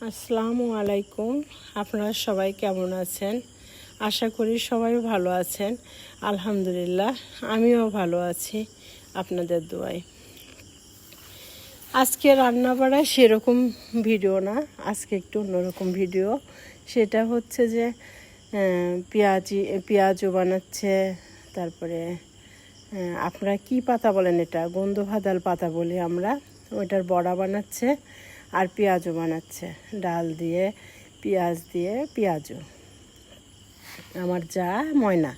আসসালামু আলাইকুম। আপনারা সবাই কেমন আছেন? আশা করি সবাই ভালো আছেন। আলহামদুলিল্লাহ, আমিও ভালো আছি আপনাদের দোয়ায়। আজকে রান্নাবাড়া সেরকম ভিডিও না, আজকে একটু অন্যরকম ভিডিও। সেটা হচ্ছে যে পেঁয়াজও বানাচ্ছে, তারপরে আপনারা কি পাতা বলেন, এটা গন্ধভাদাল পাতা বলি আমরা, ওইটার বড়া বানাচ্ছে আর পেঁয়াজও বানাচ্ছে, ডাল দিয়ে পেঁয়াজ দিয়ে পেঁয়াজও। আমার যা ময়না,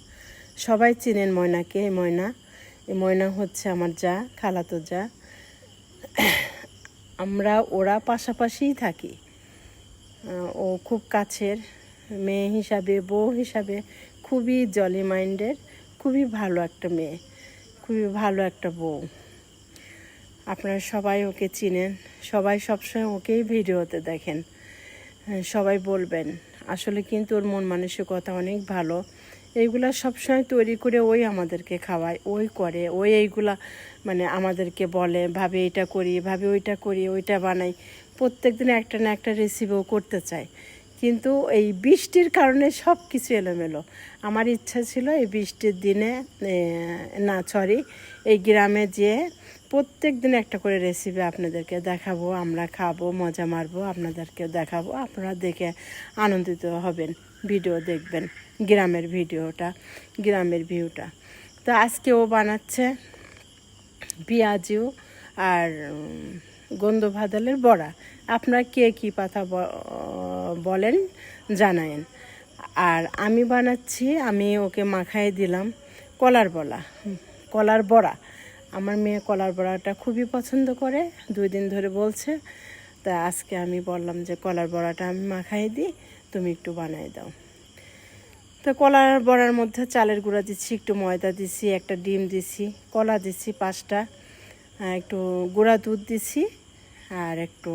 সবাই চিনেন ময়নাকে। এই ময়না হচ্ছে আমার যা, খালাতো যা। ওরা পাশাপাশিই থাকি। ও খুব কাছের মেয়ে হিসাবে, বউ হিসাবে খুবই জলি মাইন্ডের, খুবই ভালো একটা মেয়ে, খুবই ভালো একটা বউ। আপনারা সবাই ওকে চিনেন, সবাই সবসময় ওকেই ভিডিওতে দেখেন। সবাই বলবেন আসলে কিন্তু ওর মন মানসিকতা অনেক ভালো। এইগুলা সবসময় তৈরি করে ওই আমাদেরকে খাওয়ায়, ওই করে, ওই এইগুলা মানে আমাদেরকে বলে, ভাবে এটা করি, ভাবে ওইটা করি, ওইটা বানাই। প্রত্যেক দিন একটা না একটা রেসিপিও করতে চায়, কিন্তু এই বৃষ্টির কারণে সব কিছু এলোমেলো। আমার ইচ্ছা ছিল এই বৃষ্টির দিনে এই গ্রামে যেয়ে প্রত্যেক দিন একটা করে রেসিপি আপনাদেরকে দেখাবো, আমরা খাবো, মজা মারবো, আপনাদেরকেও দেখাবো, আপনারা দেখে আনন্দিত হবেন, ভিডিও দেখবেন, গ্রামের ভিউটা। তো আজকে ও বানাচ্ছে পেঁয়াজু আর গন্ধভাদালের বড়া। আপনারা কে কী পাতা বলেন জানায়েন। আর আমি বানাচ্ছি, আমি ওকে মাখায় দিলাম কলার বড়া। আমার মেয়ে কলার বড়াটা খুবই পছন্দ করে, 2 দিন ধরে বলছে। তা আজকে আমি বললাম যে কলার বড়াটা আমি মাখাই দিই, তুমি একটু বানাই দাও। তো কলার বড়ার মধ্যে চালের গুঁড়া দিচ্ছি, একটু ময়দা দিছি, একটা ডিম দিছি, কলা দিছি 5টা, একটু গুঁড়া দুধ দিছি, আর একটু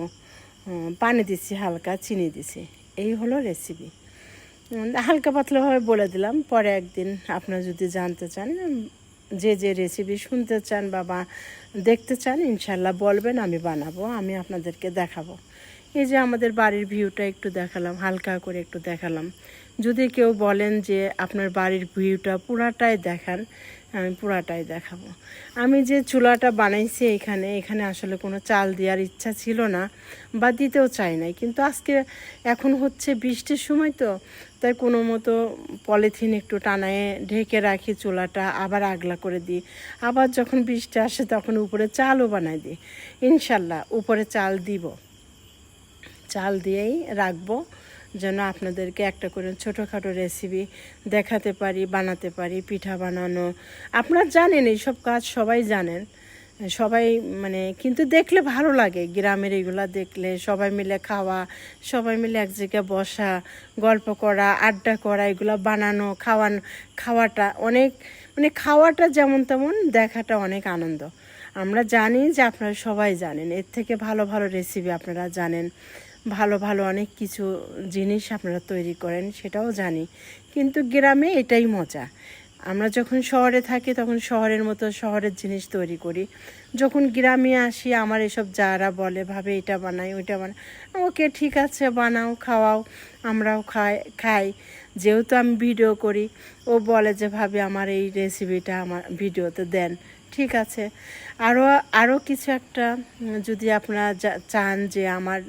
পানি দিছি, হালকা চিনি দিছি। এই হলো রেসিপি। হালকা পাতলাভাবে বলে দিলাম, পরে একদিন আপনারা যদি জানতে চান, যে রেসিপি শুনতে চান বা দেখতে চান, ইনশাল্লাহ বলবেন, আমি বানাবো, আমি আপনাদেরকে দেখাবো। এই যে আমাদের বাড়ির ভিউটা একটু দেখালাম, হালকা করে একটু দেখালাম। যদি কেউ বলেন যে আপনার বাড়ির ভিউটা পুরাটাই দেখান, আমি পুরাটাই দেখাবো। আমি যে চুলাটা বানাইছি এখানে আসলে কোনো চাল দেওয়ার ইচ্ছা ছিল না, বা দিতেও চাই নাই, কিন্তু এখন হচ্ছে বৃষ্টির সময়, তো তাই কোনো মতো পলিথিন একটু টানায় ঢেকে রাখি চুলাটা, আবার আগলা করে দিই। আবার যখন বৃষ্টি আসে তখন উপরে চালও বানাই দিই। ইনশাল্লাহ উপরে চাল দিয়েই রাখবো, যেন আপনাদেরকে একটা করে ছোটোখাটো রেসিপি দেখাতে পারি, বানাতে পারি। পিঠা বানানো আপনারা জানেন, এইসব কাজ সবাই জানেন, সবাই কিন্তু দেখলে ভালো লাগে। গ্রামের এগুলা দেখলে সবাই মিলে খাওয়া, সবাই মিলে এক জায়গায় বসা, গল্প করা, আড্ডা করা, এগুলো বানানো, খাওয়াটা অনেক খাওয়াটা যেমন তেমন, দেখাটা অনেক আনন্দ। আমরা জানি যে আপনারা সবাই জানেন, এর থেকে ভালো ভালো রেসিপি আপনারা জানেন, ভালো ভালো অনেক কিছু জিনিস আপনারা তৈরি করেন, সেটাও জানি। কিন্তু গ্রামে এটাই মজা। আমরা যখন শহরে থাকি তখন শহরের মতো শহরের জিনিস তৈরি করি, যখন গ্রামে আসি আমার এসব যারা বলে, ভাবে এটা বানাই, ওইটা বানাই, ওকে ঠিক আছে বানাও, খাওয়াও, আমরাও খাই। যেহেতু আমি ভিডিও করি, ও বলে যে ভাবে আমার এই রেসিপিটা আমার ভিডিওতে দেন, ঠিক আছে। আরও কিছু একটা, যদি আপনারা চান যে আমার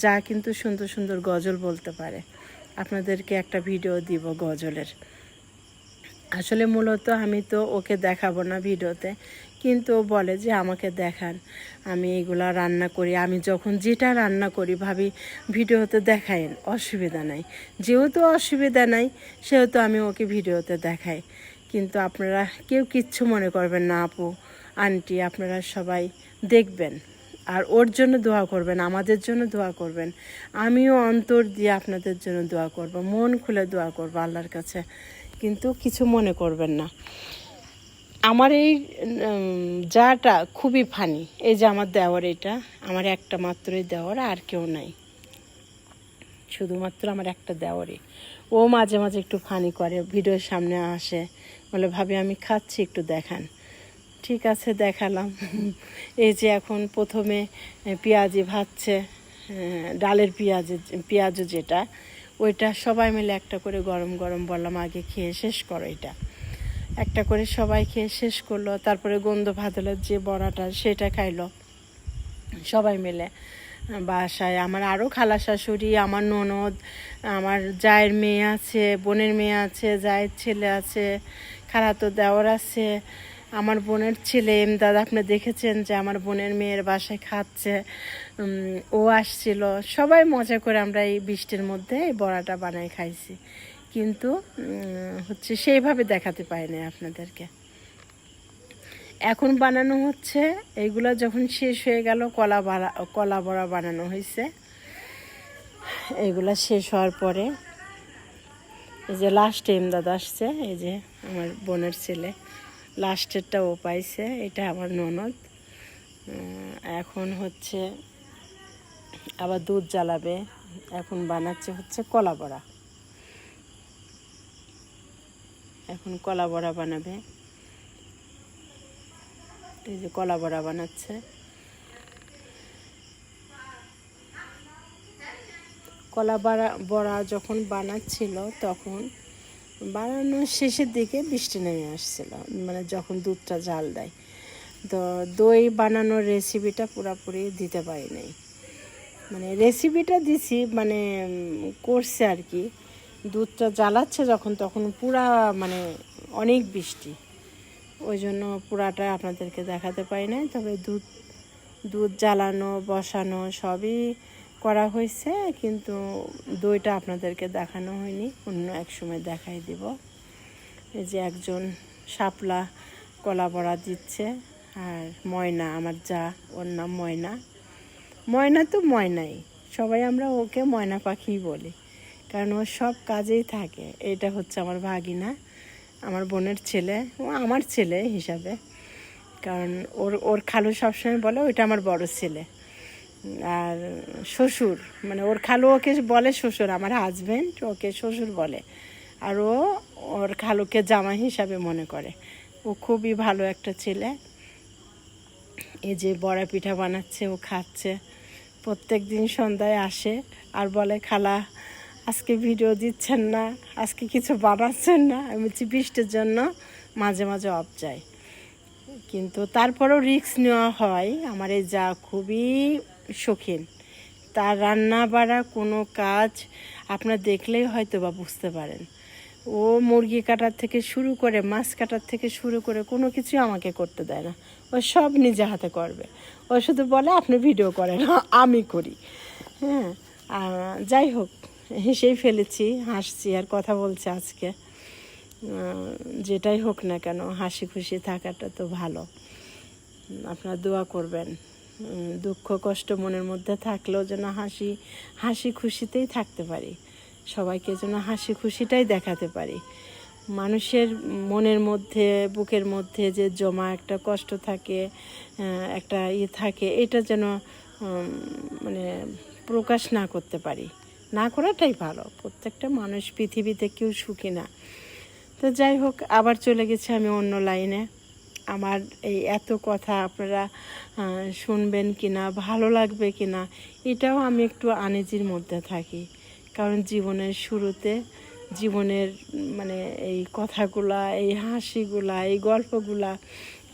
যা কিন্তু সুন্দর সুন্দর গজল বলতে পারে, আপনাদেরকে একটা ভিডিও দিব গজলের। আসলে মূলত আমি তো ওকে দেখাবো না ভিডিওতে, কিন্তু ও বলে যে আমাকে দেখান, আমি এগুলা রান্না করি, আমি যখন যেটা রান্না করি ভাবি ভিডিওতে দেখায়েন, অসুবিধা নাই। যেহেতু অসুবিধা নাই সেহেতু আমি ওকে ভিডিওতে দেখাই। কিন্তু আপনারা কেউ কিচ্ছু মনে করবেন না, আপু আন্টি, আপনারা সবাই দেখবেন আর ওর জন্য দোয়া করবেন, আমাদের জন্য দোয়া করবেন। আমিও অন্তর দিয়ে আপনাদের জন্য দোয়া করব, মন খুলে দোয়া করব আল্লাহর কাছে, কিন্তু কিছু মনে করবেন না। আমার এই যাটা খুবই ফানি, এই যে আমার দেওয়ার, এটা আমার একটা মাত্রই দেওয়ার, আর কেউ নাই, শুধুমাত্র আমার একটা দেওয়ারই। ও মাঝে মাঝে একটু ফানি করে, ভিডিওর সামনে আসে, বলে ভাবি আমি খাচ্ছি, একটু দেখান। ঠিক আছে, দেখালাম। এই যে এখন প্রথমে পেঁয়াজি ভাজছে, ডালের পেঁয়াজও যেটা, ওইটা সবাই মিলে একটা করে গরম গরম বললাম আগে খেয়ে শেষ করো। এটা একটা করে সবাই খেয়ে শেষ করলো। তারপরে গন্ধ ভাতলের যে বড়াটা সেটা খাইলো সবাই মিলে বাসায়। আমার আরও খালা শাশুড়ি, আমার ননদ, আমার জায়ের মেয়ে আছে, বোনের মেয়ে আছে, জায়ের ছেলে আছে, খালাতো দেওর আছে, আমার বোনের ছেলে এমদাদ, আপনি দেখেছেন যে আমার বোনের মেয়ের বাসায় খাচ্ছে, ও আসছিল। সবাই মজা করে আমরা এই বৃষ্টির মধ্যে এই বড়াটা বানাই খাইছি, কিন্তু হচ্ছে সেইভাবে দেখাতে পারিনি আপনাদেরকে। এখন বানানো হচ্ছে এইগুলো, যখন শেষ হয়ে গেল কলা বড়া বানানো হয়েছে। এইগুলা শেষ হওয়ার পরে এই যে লাস্ট এমদাদ আসছে, এই যে আমার বোনের ছেলে, লাস্টেরটা ও পাইছে, এটা আমার ননদ। এখন হচ্ছে আবার দুধ জ্বালাবে, এখন বানাচ্ছে হচ্ছে কলা বড়া। এখন কলা বড়া বানাবে, এই যে কলা বড়া বানাচ্ছে। কলা বড়া যখন বানাচ্ছিল তখন বানানোর শেষের দিকে বৃষ্টি নেমে আসছিল, মানে যখন দুধটা জাল দেয়। তো দই বানানোর রেসিপিটা পুরোপুরি দিতে পারি নাই, মানে রেসিপিটা দিছি, মানে করছে আর কি। দুধটা জ্বালাচ্ছে যখন, তখন পুরা মানে অনেক বৃষ্টি, ওই জন্য পুরাটা আপনাদেরকে দেখাতে পারি নাই। তবে দুধ জ্বালানো বসানো সবই করা হয়েছে, কিন্তু দইটা আপনাদেরকে দেখানো হয়নি, অন্য এক সময় দেখাই দিব। এই যে একজন শাপলা কলা বড়া দিচ্ছে, আর ময়না আমার যা, ওর নাম ময়না তো ময়নাই, সবাই আমরা ওকে ময়না পাখিই বলি, কারণ ও সব কাজেই থাকে। এটা হচ্ছে আমার ভাগিনা, আমার বোনের ছেলে, ও আমার ছেলে হিসাবে, কারণ ওর খালু সবসময় বলে ওইটা আমার বড় ছেলে। আর শ্বশুর, মানে ওর খালু ওকে বলে শ্বশুর, আমার হাজব্যান্ড ওকে শ্বশুর বলে, আর ওর খালুকে জামাই হিসাবে মনে করে। ও খুবই ভালো একটা ছেলে। এই যে বড়া পিঠা বানাচ্ছে, ও খাচ্ছে, প্রত্যেক দিন সন্ধ্যায় আসে আর বলে খালা আজকে ভিডিও দিচ্ছেন না, আজকে কিছু বানাচ্ছেন না। আমি বলছি বৃষ্টির জন্য মাঝে মাঝে অফ যায়, কিন্তু তারপরেও রিস্ক নেওয়া হয়। আমার এই যা খুবই শৌখিন, তার রান্না বাড়া কোনো কাজ আপনার দেখলেই হয়তো বা বুঝতে পারেন। ও মুরগি কাটার থেকে শুরু করে মাছ কাটার থেকে শুরু করে কোনো কিছুই আমাকে করতে দেয় না, ও সব নিজে হাতে করবে। ও শুধু বলে আপনি ভিডিও করেন, আমি করি। হ্যাঁ, যাই হোক, হেসেই ফেলেছি, হাসছি আর কথা বলছি আজকে। যেটাই হোক না কেন, হাসি খুশি থাকাটা তো ভালো। আপনারা দোয়া করবেন, দুঃখ কষ্ট মনের মধ্যে থাকলেও যেন হাসি খুশিতেই থাকতে পারি, সবাইকে যেন হাসি খুশিটাই দেখাতে পারি। মানুষের মনের মধ্যে বুকের মধ্যে যে জমা একটা কষ্ট থাকে, একটা থাকে, এটা যেন মানে প্রকাশ না করতে পারি, না করাটাই ভালো। প্রত্যেকটা মানুষ পৃথিবীতে কেউ সুখী না। তো যাই হোক, আবার চলে গেছি আমি অন্য লাইনে। আমার এই এত কথা আপনারা শুনবেন কি না, ভালো লাগবে কি না, এটাও আমি একটু আনইজির মধ্যে থাকি, কারণ জীবনের শুরুতে জীবনের মানে এই কথাগুলা, এই হাসিগুলা, এই গল্পগুলা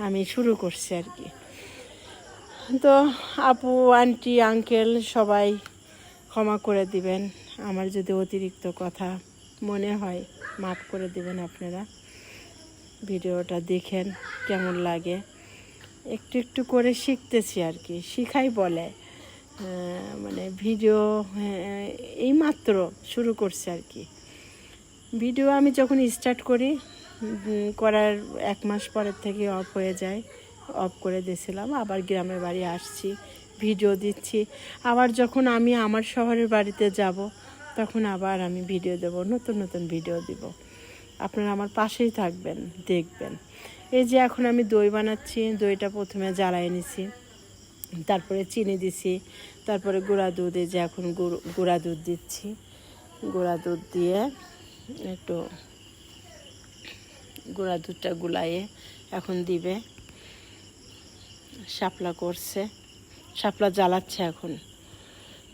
আমি শুরু করছি আর কি। তো আপু আন্টি আঙ্কেল সবাই ক্ষমা করে দিবেন, আমার যদি অতিরিক্ত কথা মনে হয় মাফ করে দিবেন আপনারা। ভিডিওটা দেখেন কেমন লাগে, একটু একটু করে শিখতেছি আর কি, শিখাই বলে, মানে ভিডিও এই মাত্র শুরু করছে আর কি। ভিডিও আমি যখন স্টার্ট করি, করার 1 মাস পরের থেকে অফ হয়ে যায়, অফ করে দিয়েছিলাম। আবার গ্রামের বাড়ি আসছি, ভিডিও দিচ্ছি। আবার যখন আমি আমার শহরের বাড়িতে যাব, তখন আবার আমি ভিডিও দেব, নতুন নতুন ভিডিও দিব। আপনারা আমার পাশেই থাকবেন, দেখবেন। এই যে এখন আমি দই বানাচ্ছি, দইটা প্রথমে জ্বালায় নিছি, তারপরে চিনি দিছি, তারপরে গুঁড়া দুধ, এই যে এখন গুঁড়া দুধ দিচ্ছি। গুঁড়া দুধ দিয়ে একটু গুঁড়া দুধটা গুলাইয়ে এখন দিবে। শাপলা করছে, শাপলা জ্বালাচ্ছে এখন,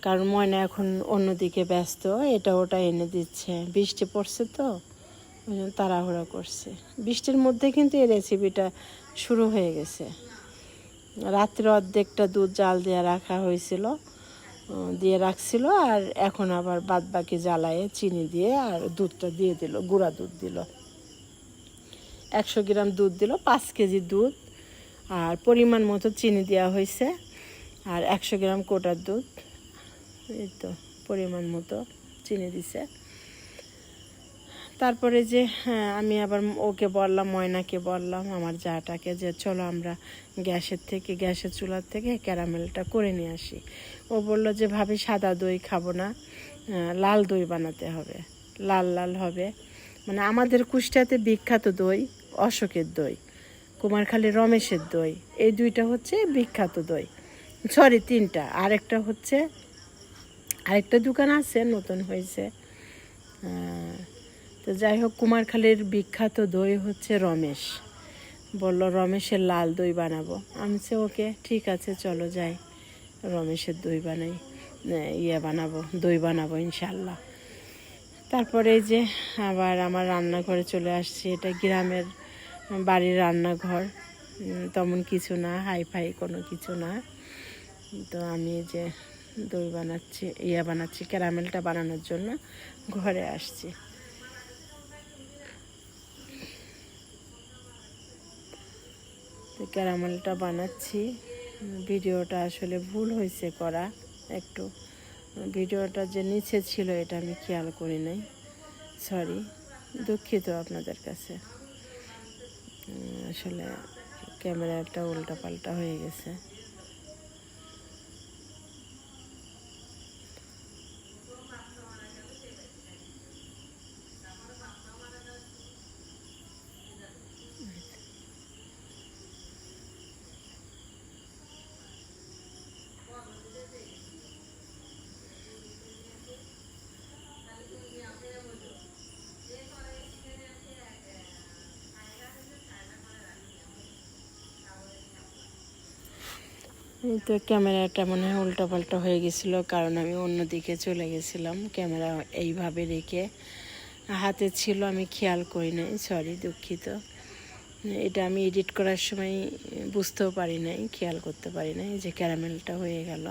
কারণ ময়না এখন অন্যদিকে ব্যস্ত, এটা ওটা এনে দিচ্ছে। বৃষ্টি পড়ছে তো ওই জন্য তাড়াহুড়া করছে। বৃষ্টির মধ্যে কিন্তু এই রেসিপিটা শুরু হয়ে গেছে। রাত্রে অর্ধেকটা দুধ জাল দিয়ে রাখা হয়েছিল, দিয়ে রাখছিল, আর এখন আবার বাদ বাকি জ্বালায়ে চিনি দিয়ে আর দুধটা দিয়ে দিল, গুঁড়া দুধ দিল। 100 গ্রাম দুধ দিল, 5 কেজি দুধ, আর পরিমাণ মতো চিনি দেওয়া হয়েছে, আর 100 গ্রাম কোটার দুধ, এই তো পরিমাণ মতো চিনি দিছে। তারপরে যে আমি আবার ওকে বললাম, ময়নাকে বললাম, আমার জাটাকে, যে চলো আমরা গ্যাসের চুলার থেকে ক্যারামেলটা করে নিয়ে আসি। ও বলল যে ভাবি সাদা দই খাবো না, লাল দই বানাতে হবে, লাল লাল হবে। মানে আমাদের কুষ্টিয়াতে বিখ্যাত দই অশোকের দই, কুমারখালী রমেশের দই, এই দুইটা হচ্ছে বিখ্যাত দই। সরি, 3টা। আরেকটা দোকান আছে, নতুন হয়েছে। তো যাই হোক, কুমারখালীর বিখ্যাত দই হচ্ছে রমেশ। বলল রমেশের লাল দই বানাবো। আমি বলছি ওকে ঠিক আছে, চলো যাই, রমেশের দই বানাই, দই বানাবো ইনশাল্লাহ। তারপরে এই যে আবার আমার রান্নাঘরে চলে আসছি। এটা গ্রামের বাড়ির রান্নাঘর, তেমন কিছু না, হাইফাই কোনো কিছু না। তো আমি যে দই বানাচ্ছি ক্যারামেলটা বানানোর জন্য ঘরে আসছি। তো ক্যারামেলটা বানাচ্ছি। ভিডিওটা আসলে ভুল হয়েছে করা একটু, ভিডিওটা যে নিচে ছিল এটা আমি খেয়াল করি নাই, সরি, দুঃখিত আপনাদের কাছে। আসলে ক্যামেরাটা উল্টাপাল্টা হয়ে গেছে। এই তো ক্যামেরাটা মনে হয় উল্টাপাল্টা হয়ে গেছিলো, কারণ আমি অন্যদিকে চলে গেছিলাম। ক্যামেরা এইভাবে রেখে হাতে ছিল, আমি খেয়াল করি নাই, সরি, দুঃখিত। এটা আমি এডিট করার সময় বুঝতেও পারি নাই, খেয়াল করতে পারি নাই যে ক্যারামেলটা হয়ে গেল।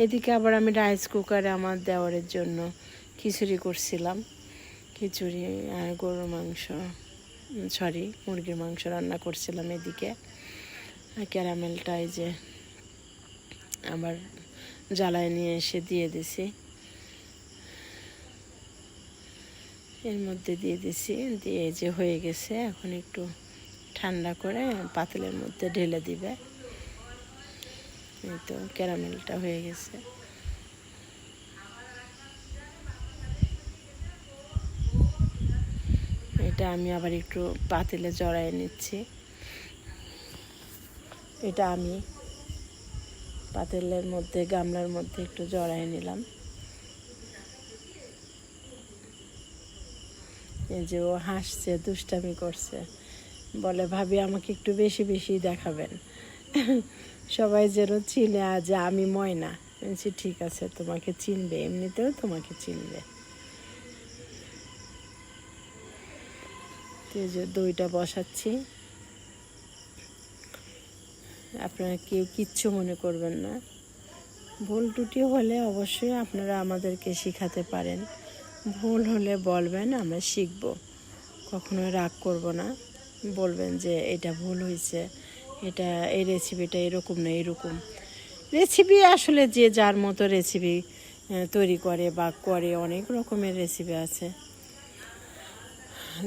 এদিকে আবার আমি রাইস কুকারে আমার দেওয়ারের জন্য খিচুড়ি করছিলাম, খিচুড়ি আর মুরগির মাংস রান্না করছিলাম। এদিকে ক্যারামেলটা এই যে আবার জ্বালায় নিয়ে এসে দিয়ে দিছি, এর মধ্যে দিয়ে যে হয়ে গেছে। এখন একটু ঠান্ডা করে পাতিলের মধ্যে ঢেলে দিবে। এই তো ক্যারামেলটা হয়ে গেছে। এটা আমি আবার একটু পাতিলে জড়াই নিচ্ছি। এটা আমি পাতিলের মধ্যে, গামলার মধ্যে একটু জড়াই নিলাম। এই যে ও হাসছে, দুষ্টামি করছে, বলে ভাবি আমাকে একটু বেশি বেশি দেখাবেন, সবাই যেন চিনে যে আমি ময়না। বলছি ঠিক আছে, তোমাকে চিনবে, এমনিতেও তোমাকে চিনবে। এই যে দইটা বসাচ্ছি, আপনারা কেউ কিচ্ছু মনে করবেন না। ভুল ত্রুটি হলে অবশ্যই আপনারা আমাদেরকে শেখাতে পারেন, ভুল হলে বলবেন, আমরা শিখব, কখনোই রাগ করব না। বলবেন যে এটা ভুল হয়েছে, এই রেসিপিটা এরকম না, এরকম রেসিপি আসলে যে যার মতো রেসিপি তৈরি করে বা করে, অনেক রকমের রেসিপি আছে,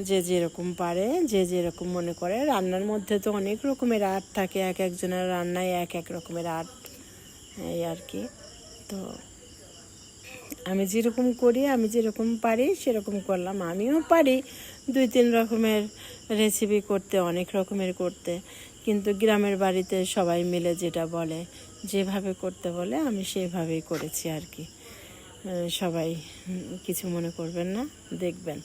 যে যেরকম পারে, যে যেরকম মনে করে। রান্নার মধ্যে তো অনেক রকমের আর্ট থাকে, এক একজনের রান্নায় এক এক রকমের আর্ট, এই আর কি। তো আমি যেরকম করি, আমি যেরকম পারি সেরকম করলাম। আমিও পারি 2-3 রকমের রেসিপি করতে, অনেক রকমের করতে, কিন্তু গ্রামের বাড়িতে সবাই মিলে যেটা বলে, যেভাবে করতে বলে, আমি সেভাবেই করেছি আর কি। সবাই কিছু মনে করবেন না, দেখবেন।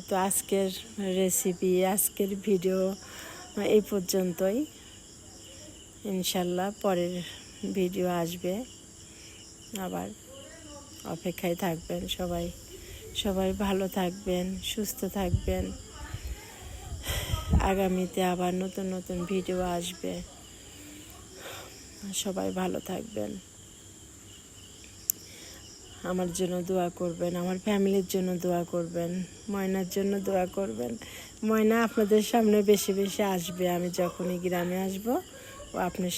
তো আজকের রেসিপি, আজকের ভিডিও এই পর্যন্তই। ইনশাল্লাহ পরের ভিডিও আসবে, আবার অপেক্ষায় থাকবেন সবাই। সবাই ভালো থাকবেন, সুস্থ থাকবেন। আগামীতে আবার নতুন নতুন ভিডিও আসবে। সবাই ভালো থাকবেন। আমার জন্য দোয়া করবেন, আমার ফ্যামিলির জন্য দোয়া করবেন, ময়নার জন্য দোয়া করবেন। ময়না আপনাদের সামনে বেশি বেশি আসবে, আমি যখনই গ্রামে আসব ও আপনার